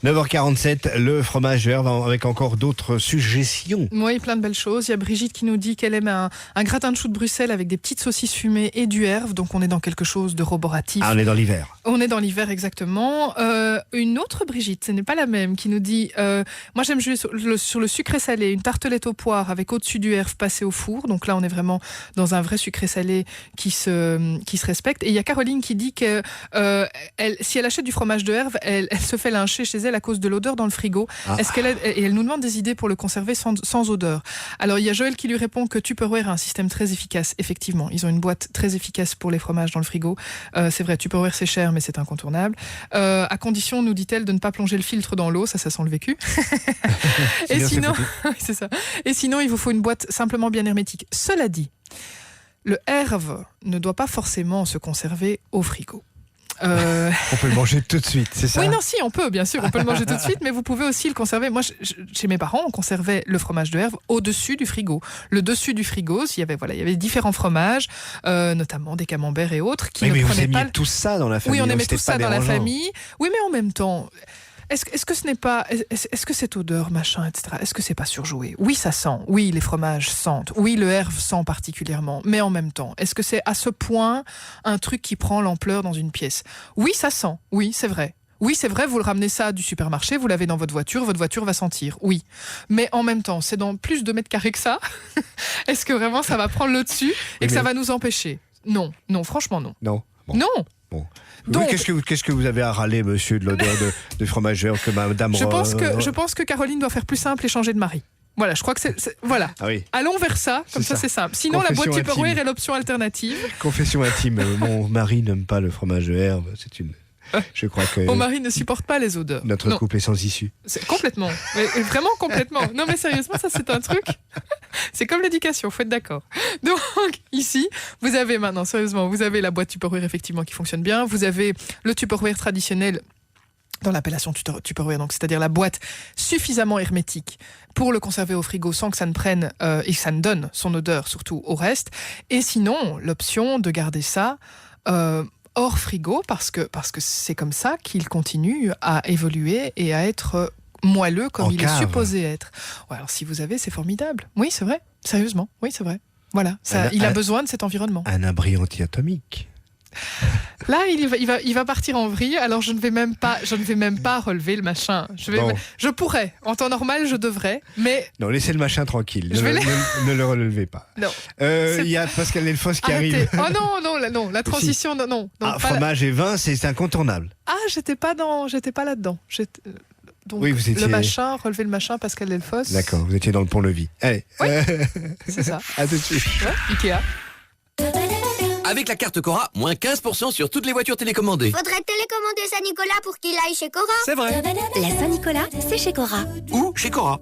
9h47, le fromage de Herve avec encore d'autres suggestions. Oui, plein de belles choses. Il y a Brigitte qui nous dit qu'elle aime un gratin de choux de Bruxelles avec des petites saucisses fumées et du Herve. Donc on est dans quelque chose de roboratif. Ah, on est dans l'hiver. On est dans l'hiver, exactement. Une autre Brigitte, ce n'est pas la même, qui nous dit moi j'aime jouer sur le sucré salé, une tartelette aux poires avec au-dessus du Herve passé au four. Donc là on est vraiment dans un vrai sucré salé qui se respecte. Et il y a Caroline qui dit que si elle achète du fromage de Herve, elle se fait lyncher chez elle à cause de l'odeur dans le frigo. Ah. Et elle nous demande des idées pour le conserver sans odeur. Alors il y a Joël qui lui répond que Tupperware a un système très efficace. Effectivement, ils ont une boîte très efficace pour les fromages dans le frigo. C'est vrai, Tupperware c'est cher, mais c'est incontournable. À condition, nous dit-elle, de ne pas plonger le filtre dans l'eau, ça sent le vécu. Et sinon, c'est ça. Et sinon, il vous faut une boîte simplement bien hermétique. Cela dit, le Herve ne doit pas forcément se conserver au frigo. On peut le manger tout de suite, c'est ça? Oui, non, si, on peut, bien sûr, on peut le manger tout de suite, mais vous pouvez aussi le conserver. Moi, chez mes parents, on conservait le fromage de Herve au-dessus du frigo. Le dessus du frigo, il y avait différents fromages, notamment des camemberts et autres, qui ne prenaient pas... Mais vous aimiez tout ça dans la famille? Oui, on aimait tout ça dans la famille. Oui, mais en même temps... Est-ce que ce n'est pas, est-ce que cette odeur, machin, etc., est-ce que c'est pas surjoué? Oui, ça sent. Oui, les fromages sentent. Oui, le Herve sent particulièrement. Mais en même temps, est-ce que c'est à ce point un truc qui prend l'ampleur dans une pièce? Oui, ça sent. Oui, c'est vrai. Oui, c'est vrai, vous le ramenez ça du supermarché, vous l'avez dans votre voiture va sentir, oui. Mais en même temps, c'est dans plus de mètres carrés que ça. Est-ce que vraiment ça va prendre le dessus et que ça va nous empêcher? Non, franchement non. Non. Bon. Non. Bon. Donc, oui, qu'est-ce que vous avez à râler, monsieur, de l'odeur de fromageur que madame... Je pense que Caroline doit faire plus simple et changer de mari. Voilà, je crois que c'est voilà. Ah oui. Allons vers ça, comme ça c'est simple. Sinon, la boîte Tupperware est l'option alternative. Confession intime, mon mari n'aime pas le fromage de Herve, c'est une... Je crois que mon mari ne supporte pas les odeurs. Notre couple est sans issue. Complètement, mais vraiment complètement. Non mais sérieusement, ça c'est un truc. C'est comme l'éducation, faut être d'accord. Donc ici, vous avez maintenant, sérieusement, vous avez la boîte Tupperware effectivement qui fonctionne bien. Vous avez le Tupperware traditionnel dans l'appellation Tupperware, donc c'est-à-dire la boîte suffisamment hermétique pour le conserver au frigo sans que ça ne prenne et que ça ne donne son odeur surtout au reste. Et sinon, l'option de garder ça hors frigo parce que c'est comme ça qu'il continue à évoluer et à être moelleux comme il est supposé être. Ouais, alors si vous avez, c'est formidable. Oui, c'est vrai. Sérieusement, oui, c'est vrai. Voilà, il a besoin de cet environnement. Un abri anti-atomique. Là, il va partir en vrille. Alors je ne vais même pas relever le machin. Je pourrais. En temps normal, je devrais. Mais non, laissez le machin tranquille. Ne le relevez pas. Non. Il y a Pascal Delfosse qui arrive. Oh non, la transition, non. Fromage et vin, c'est incontournable. Ah, j'étais pas là-dedans. Donc, oui, vous étiez... relever le machin, Pascal Delfosse. D'accord, vous étiez dans le pont-levis. Allez. Oui, c'est ça. À tout de suite. Ouais, Ikea. Avec la carte Cora, moins 15% sur toutes les voitures télécommandées. Faudrait télécommander Saint-Nicolas pour qu'il aille chez Cora. C'est vrai. La Saint-Nicolas, c'est chez Cora. Ou chez Cora.